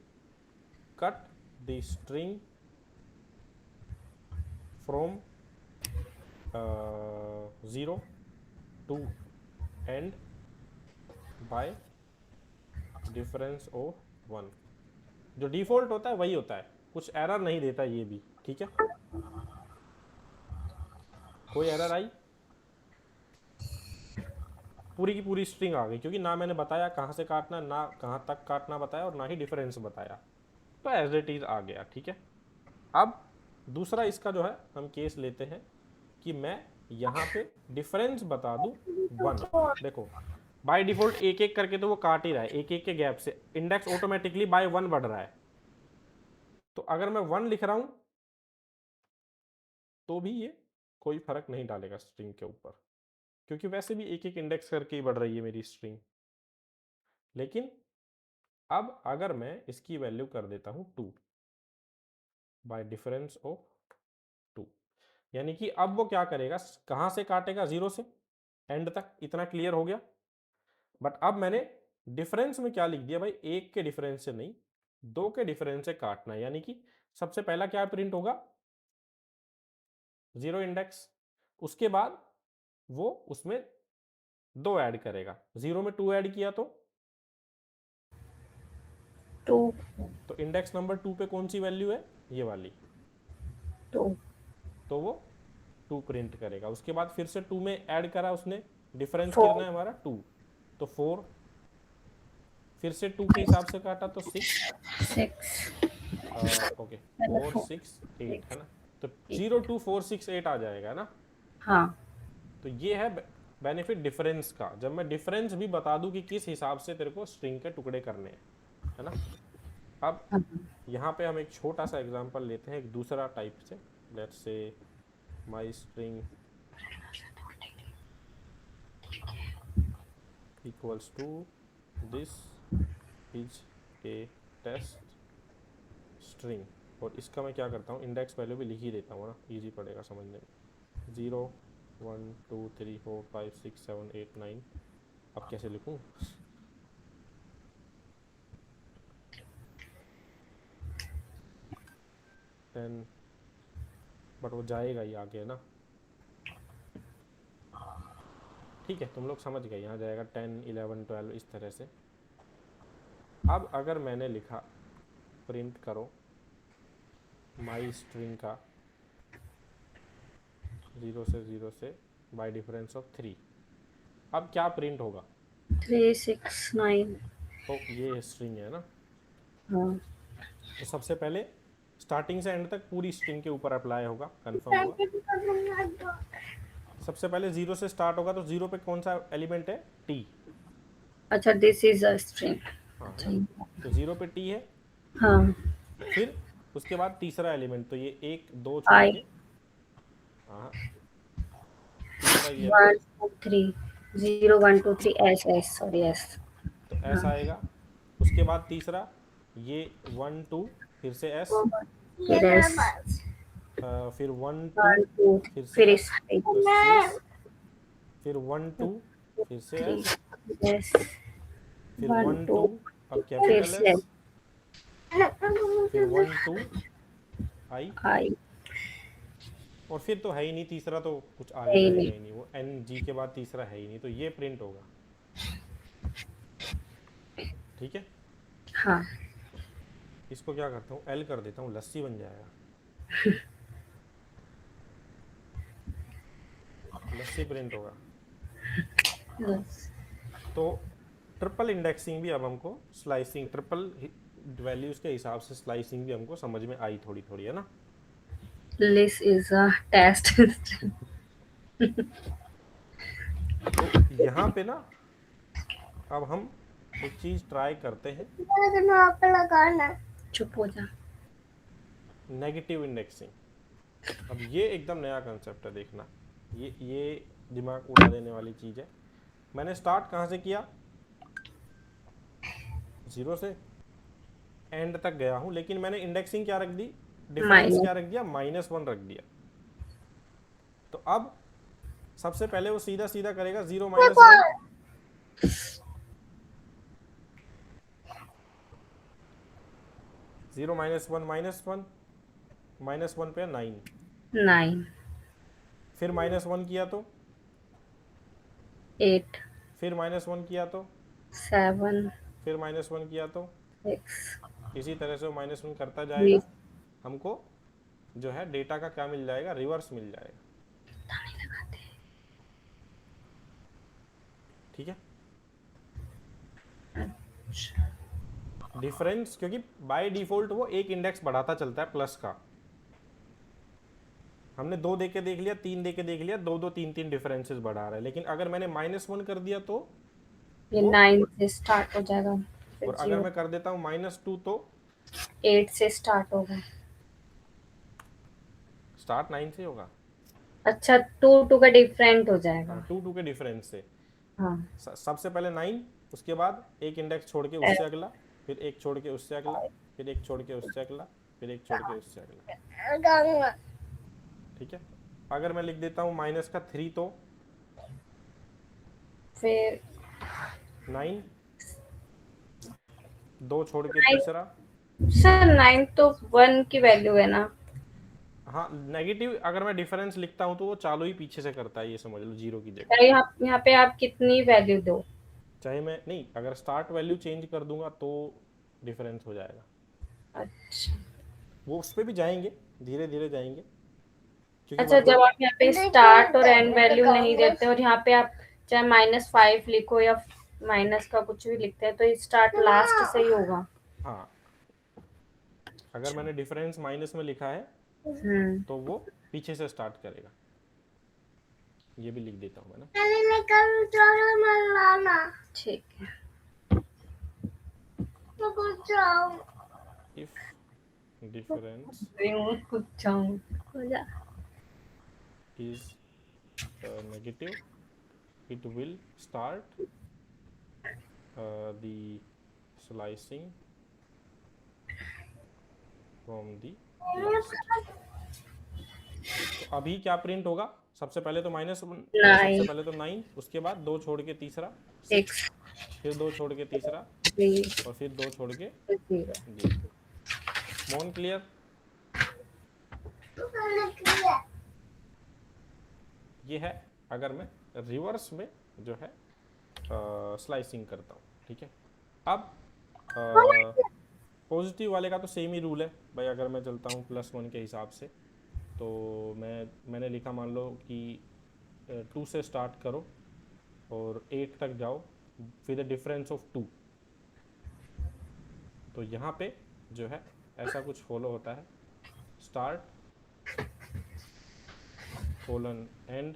cut the string from 0 to end by difference of 1। जो डिफॉल्ट होता है वही होता है, कुछ एरर नहीं देता ये भी। ठीक है, कोई एरर आई? पूरी की पूरी स्ट्रिंग आ गई, क्योंकि ना मैंने बताया कहाँ से काटना, ना कहाँ तक काटना बताया, और ना ही डिफरेंस बताया, तो एज इट इज आ गया। ठीक है, अब दूसरा इसका जो है हम केस लेते हैं कि मैं यहाँ पे डिफरेंस बता दूं 1। देखो बाय डिफॉल्ट एक एक करके तो वो काट ही रहा है, एक एक के गैप से इंडेक्स ऑटोमेटिकली बाय 1 बढ़ रहा है। तो अगर मैं 1 लिख रहा हूं तो भी ये कोई फर्क नहीं डालेगा स्ट्रिंग के ऊपर, क्योंकि वैसे भी एक एक इंडेक्स करके ही बढ़ रही है मेरी स्ट्रिंग। लेकिन अब अगर मैं इसकी वैल्यू कर देता हूं 2 बाय डिफरेंस ऑफ 2, यानी कि अब वो क्या करेगा, कहां से काटेगा? 0 से एंड तक। इतना क्लियर हो गया। बट अब मैंने डिफरेंस में क्या लिख दिया भाई, एक के डिफरेंस से नहीं, 2 के डिफरेंस से काटना है। यानी कि सबसे पहला क्या प्रिंट होगा? 0 इंडेक्स। उसके बाद वो उसमें 2 ऐड करेगा, 0 में 2 ऐड किया तो 2 तो इंडेक्स नंबर 2 पे कौन सी वैल्यू है? ये वाली। 2 तो वो 2 प्रिंट करेगा। उसके बाद फिर से 2 में ऐड करा उसने, डिफरेंस 4 कितना है हमारा? 2, तो 4। फिर से 2 के हिसाब से काटा तो 6। 6 ओके, 4 6 8 है ना, तो 0 2 4 6 8 आ जाएगा ना। हाँ तो तो ये है बेनिफिट डिफरेंस का, जब मैं डिफरेंस भी बता दूं कि किस हिसाब से तेरे को स्ट्रिंग के टुकड़े करने हैं, है ना। अब यहाँ पे हम एक छोटा सा एग्जांपल लेते हैं एक दूसरा टाइप से। Let's say my string equals to this is a test string, और इसका मैं क्या करता हूँ, इंडेक्स वैल्यू भी लिख ही देता हूँ ना, इजी पड़ेगा समझने में। 0 1 2 3 4 5 6 7 8 9। अब कैसे लिखूँ, 10, बट वो जाएगा ही आगे, है ना। ठीक है, तुम लोग समझ गए, यहाँ जाएगा 10 11 12 इस तरह से। अब अगर मैंने लिखा प्रिंट करो माई स्ट्रिंग का 0 से बाय डिफरेंस ऑफ 3, अब क्या प्रिंट होगा। 3 6 9। तो ये स्ट्रिंग है ना, हाँ तो सबसे पहले स्टार्टिंग से एंड तक पूरी स्ट्रिंग के ऊपर अप्लाई होगा, कंफर्म हुआ। सबसे पहले 0 से स्टार्ट होगा, तो 0 पे कौन सा एलिमेंट है, टी। अच्छा, दिस इज अ स्ट्रिंग। हाँ है ना, तो 0 पे टी है। हाँ फिर उसके बाद तीसरा एलिमेंट, तो ये 1 2 छोड़ आई के, हाँ तीसरा ये 1 2 3 0 1 2 3 एस एस, सॉरी एस। तो एस आएगा। उसके बाद तीसरा ये 1 2 फिर से एस, फिर एस फिर 1 2 1 2 फिर से फिर एस, तो 6, फिर 1 2 फिर से 3 एस, एस फिर 1 1 2 2 अब फिर कैपिटल से एस, फिर 1 2 आई, आई। और फिर तो है ही नहीं तीसरा, तो कुछ आगे नहीं जाएगा नहीं। ही नहीं, वो एन जी के बाद तीसरा है ही नहीं, तो ये प्रिंट होगा। ठीक है, हाँ इसको क्या करता हूँ, एल कर देता हूँ, लस्सी बन जाएगा, लस्सी प्रिंट होगा। yes. तो ट्रिपल इंडेक्सिंग भी अब हमको, स्लाइसिंग ट्रिपल वैल्यूज के हिसाब से स्लाइसिंग भी हमको समझ में आई थोड़ी थोड़ी, है ना। This is a test. तो यहाँ पे ना अब हम एक चीज ट्राई करते हैं, चुप हो जा। Negative indexing. अब ये एकदम नया कंसेप्ट है, देखना, ये दिमाग उड़ा देने वाली चीज है। मैंने स्टार्ट कहाँ से किया, 0 से एंड तक गया हूँ, लेकिन मैंने इंडेक्सिंग क्या रख दी, डिफरेंस माइनस क्या रख दिया, -1 रख दिया। तो अब सबसे पहले वो सीधा सीधा करेगा 0 -1, 0 -1 -1 पे 9, 9 फिर -1 किया तो, 8 फिर -1 किया तो, 7 फिर -1 किया तो, 6 इसी तरह से वो -1 करता ये जाएगा। हमको जो है डेटा का क्या मिल जाएगा, रिवर्स मिल जाएगा। ठीक है, डिफरेंस, क्योंकि बाय डिफॉल्ट वो एक इंडेक्स बढ़ाता चलता है प्लस का। हमने 2 दे के देख लिया, 3 दे के देख लिया, 2 2 3 3 डिफरेंसेस बढ़ा रहा है, लेकिन अगर मैंने -1 कर दिया तो ये वो, 9 से स्टार्ट हो जाएगा, फिर और अगर मैं कर देता हूँ -2 तो 8 से स्टार्ट होगा। स्टार्ट 9 से होगा। अच्छा, 2 2 का डिफरेंट हो जाएगा। 2 2 के डिफरेंस से हाँ सबसे पहले 9, उसके बाद एक इंडेक्स छोड़ के उससे अगला, फिर एक छोड़ के उससे अगला, फिर एक छोड़ के उससे अगला, फिर एक छोड़ के उससे अगला। ठीक है, अगर मैं लिख देता हूँ -3 तो फिर 9, 2 छोड़ के 9 तीसरा। सर 9 तो 1 की वैल्यू है ना। हाँ, नेगेटिव अगर मैं डिफरेंस लिखता हूँ तो वो चालू ही पीछे से करता है, ये समझ लो 0 की जगह। चाहे यहाँ पे आप कितनी वैल्यू दो। चाहे मैं नहीं, अगर स्टार्ट वैल्यू चेंज कर दूंगा तो डिफरेंस हो जाएगा। अच्छा वो उस पर भी जाएंगे, धीरे धीरे जाएंगे, क्योंकि अच्छा, जब आप यहाँ पे स्टार्ट और एंड वैल्यू नहीं देते और यहाँ पे आप चाहे -5 लिखो या माइनस का कुछ भी लिखते हैं तो स्टार्ट लास्ट से ही होगा। हाँ, अगर मैंने डिफरेंस माइनस में लिखा है तो वो पीछे से स्टार्ट करेगा। ये भी लिख देता हूँ मैं ना। पहले मैं करूँ चलो मलाना ठीक है। तो कुछ जाऊँ इफ डिफरेंस कुछ जाऊँ हो जा। is negative, it will start the slicing from the last। तो अभी क्या प्रिंट होगा? सबसे पहले तो -1, सबसे 9 पहले तो 9, उसके बाद 2 छोड़ के तीसरा 6, 6 फिर 2 छोड़ के तीसरा 3 और फिर 2 छोड़ के 0। 0। मोन क्लियर? तो करने के लिए ये है अगर मैं रिवर्स में जो है स्लाइसिंग करता हूँ, ठीक है। अब पॉजिटिव वाले का तो सेम ही रूल है भाई। अगर मैं चलता हूँ +1 के हिसाब से, तो मैंने लिखा, मान लो कि 2 से स्टार्ट करो और 8 तक जाओ विद द डिफरेंस ऑफ 2। तो यहाँ पे जो है ऐसा कुछ फॉलो होता है, start colon and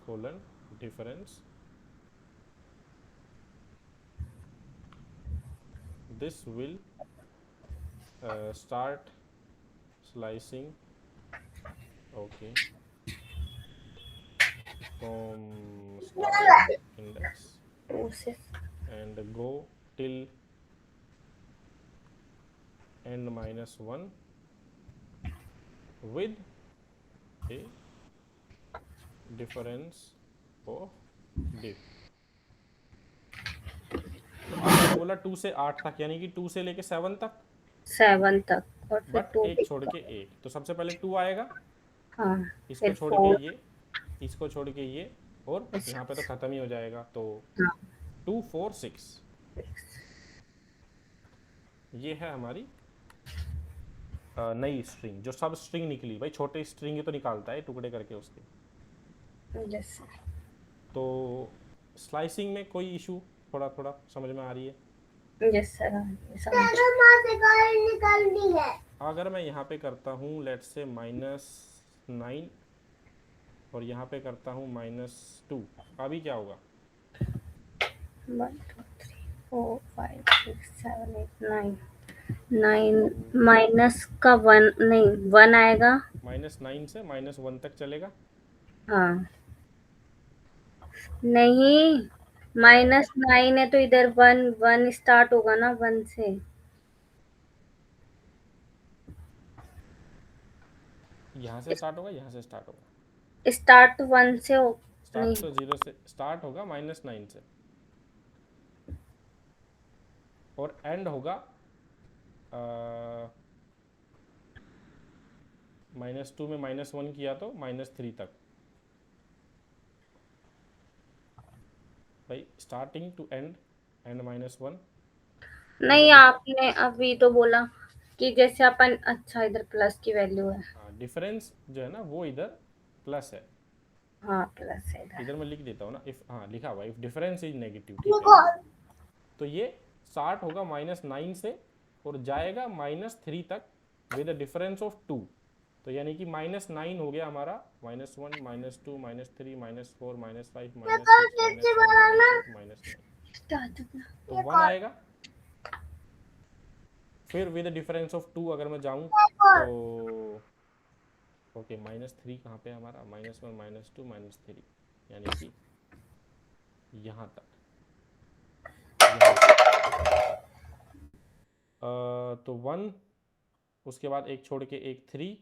colon difference. This will start slicing, okay, from starting index उसे and go till end -1 with a difference of diff। तो अब मैंने बोला 2 से 8 तक, यानी कि 2 से लेके 7 तक, 7 तक और फिर बट 2 एक छोड़ के एक। तो सबसे पहले 2 आएगा, हाँ इसको फिर छोड़ के 4 ये, इसको छोड़ के ये, और यहाँ पे तो ख़त्म ही हो जाएगा। तो हाँ 2 4 6 ये है हमारी नई स्ट्रिंग। जो सब स्ट्रिंग निकली भाई, छोटे स्ट्रिंग ही तो निकालता है टुकड़े करके उसके। जैसे तो स्लाइसिंग में कोई इशू थोड़ा थोड़ा समझ में आ रही है? यस सर समझ। चलो माँ से गाड़ी निकालनी है अगर मैं यहाँ पे करता हूँ लेट्स से -9 और यहाँ पे करता हूँ -2, अभी क्या होगा? 1 2 3 4 5 6 7 8 9 9 माइनस का 1 नहीं 1 आएगा। -9 से -1 तक चलेगा। हाँ नहीं -9 है तो इधर 1 1 स्टार्ट होगा ना 1 से। यहाँ से स्टार्ट होगा, यहाँ से स्टार्ट होगा। स्टार्ट तो 1 से हो नहीं स्टार्ट तो 0 से स्टार्ट होगा, -9 से, और एंड होगा -2 में -1 किया तो -3 तक। भाई स्टार्टिंग टू एंड, एंड -1। नहीं आपने अभी तो बोला कि जैसे अपन अच्छा इधर प्लस की वैल्यू है। हाँ, डिफरेंस जो है ना वो इधर प्लस है। हाँ प्लस है इधर। इधर मैं लिख देता हूँ ना, इफ, हाँ लिखा हुआ इफ डिफरेंस इज नेगेटिव, ठीक है। तो ये स्टार्ट होगा -9 से और जाएगा -3 तक विद द डिफरेंस ऑफ 2। तो यानी कि -9 हो गया हमारा, -1 -2 -3 -4 -5 -9। तो 1 आएगा, फिर विद द डिफरेंस ऑफ 2 अगर मैं जाऊं तो ओके, -3 कहाँ पे है हमारा? -1 -2 -3, यानी कि यहाँ तक। तो 1, उसके बाद एक छोड़ के एक 3,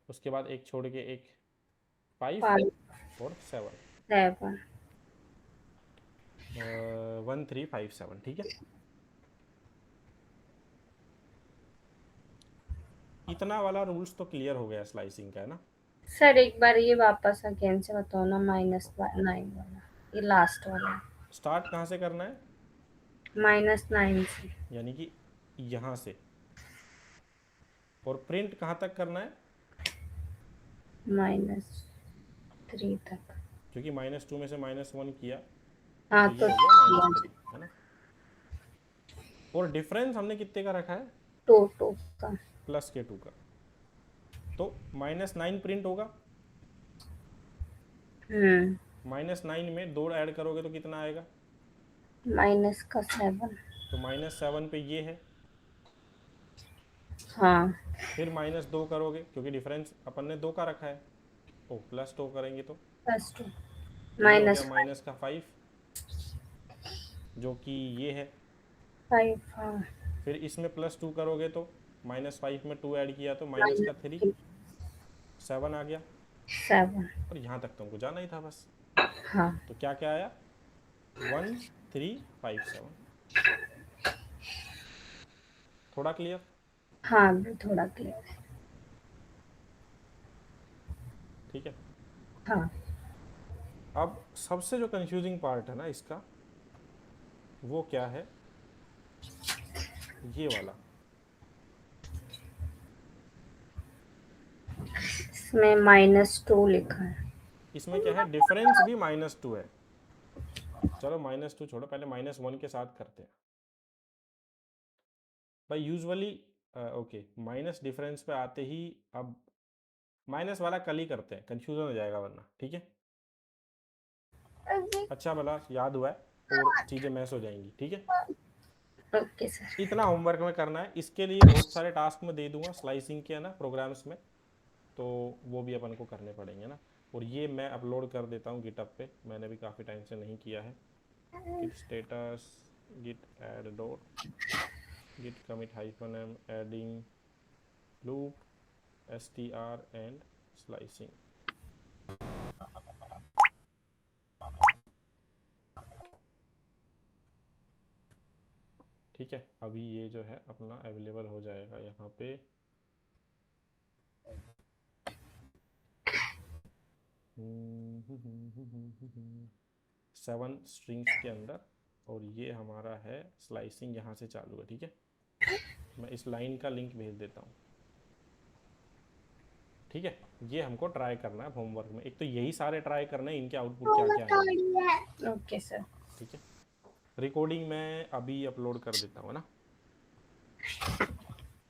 उसके बाद एक छोड़ के एक 5 और 7। 1 3 5 7, ठीक है। इतना वाला रूल्स तो क्लियर हो गया स्लाइसिंग का, है ना? सर एक बार ये वापस अगेन से बताओ ना -9 वाला, ये लास्ट वाला। स्टार्ट कहाँ से करना है? -9 से, यानी कि यहाँ से। और प्रिंट कहाँ तक करना है? -3 तक। क्योंकि -2 में से -1 किया हाँ तो तो ये हो गया -3, है ना। और डिफरेंस हमने कितने का रखा है? 2 का। +2 का। तो -9 प्रिंट होगा, -9 में 2 ऐड करोगे तो कितना आएगा? माइनस का 7। तो -7 पे ये है, हाँ फिर -2 करोगे क्योंकि डिफरेंस अपन ने 2 का रखा है, ओ +2 करेंगे तो +2 ये हो गया -5 -5 जो कि ये है। 5। हाँ फिर इसमें +2 करोगे तो -5 में 2 ऐड किया तो -3 -3 7 आ गया। 7। और यहाँ तक तुमको जाना ही था बस। हाँ तो क्या क्या आया? 1357। थोड़ा क्लियर? हाँ अभी थोड़ा क्लियर है। ठीक है। हाँ अब सबसे जो कंफ्यूजिंग पार्ट है ना इसका, वो क्या है? ये वाला। इसमें -2 लिखा है। इसमें क्या है? डिफरेंस भी -2 है। चलो -2 छोड़ो, पहले -1 के साथ करते हैं भाई। यूजुअली ओके, माइनस डिफरेंस पे आते ही अब माइनस वाला कल ही करते हैं, कंफ्यूजन हो जाएगा वरना। ठीक है, अच्छा भला याद हुआ है और चीज़ें मैस हो जाएंगी। ठीक है, ओके सर। इतना होमवर्क में करना है। इसके लिए बहुत सारे टास्क में दे दूंगा स्लाइसिंग के, है ना, प्रोग्राम्स में, तो वो भी अपन को करने पड़ेंगे ना। और ये मैं अपलोड कर देता हूँ गिटअप पे, मैंने भी काफ़ी टाइम से नहीं किया है। Git status, git add dot, git commit -m adding loop str and slicing. ठीक है, अभी ये जो है अपना अवेलेबल हो जाएगा यहाँ पे। सेवन स्ट्रिंग्स के अंदर, और ये हमारा है स्लाइसिंग, यहाँ से चालू है। ठीक है, मैं इस लाइन का लिंक भेज देता हूँ। ठीक है, ये हमको ट्राई करना है होमवर्क में। एक तो यही सारे ट्राई करना है, इनके आउटपुट क्या क्या आएंगे। Okay sir. ठीक है, रिकॉर्डिंग मैं अभी अपलोड कर देता हूँ ना।